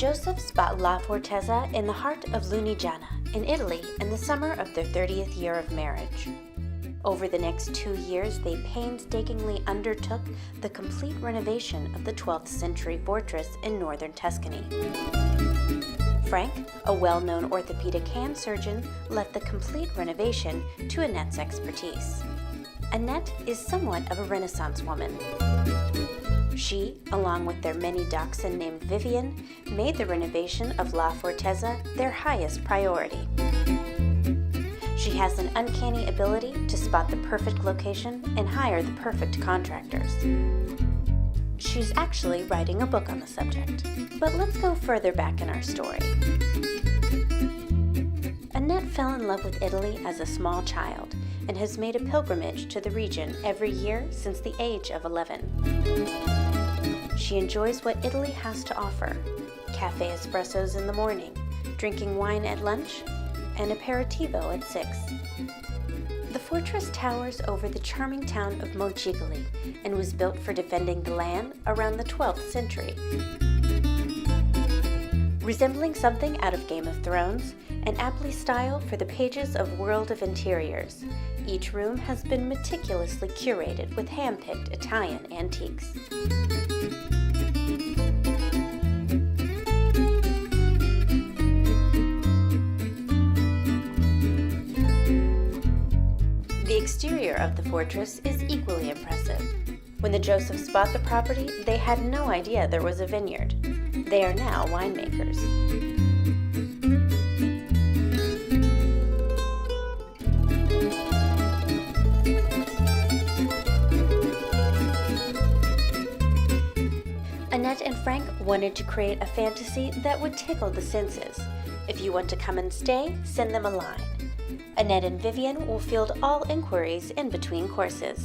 Josephs bought La Fortezza in the heart of Lunigiana, in Italy, in the summer of their 30th year of marriage. Over the next 2 years, they painstakingly undertook the complete renovation of the 12th century fortress in northern Tuscany. Frank, a well-known orthopedic hand surgeon, left the complete renovation to Annette's expertise. Annette is somewhat of a Renaissance woman. She, along with their mini dachshund named Vivian, made the renovation of La Fortezza their highest priority. She has an uncanny ability to spot the perfect location and hire the perfect contractors. She's actually writing a book on the subject. But let's go further back in our story. Annette fell in love with Italy as a small child and has made a pilgrimage to the region every year since the age of 11. She enjoys what Italy has to offer: cafe espressos in the morning, drinking wine at lunch, and aperitivo at 6. The fortress towers over the charming town of Monchigoli and was built for defending the land around the 12th century. Resembling something out of Game of Thrones, and aptly styled for the pages of World of Interiors, each room has been meticulously curated with hand-picked Italian antiques. The exterior of the fortress is equally impressive. When the Josephs bought the property, they had no idea there was a vineyard. They are now winemakers. Annette and Frank wanted to create a fantasy that would tickle the senses. If you want to come and stay, send them a line. Annette and Vivian will field all inquiries in between courses.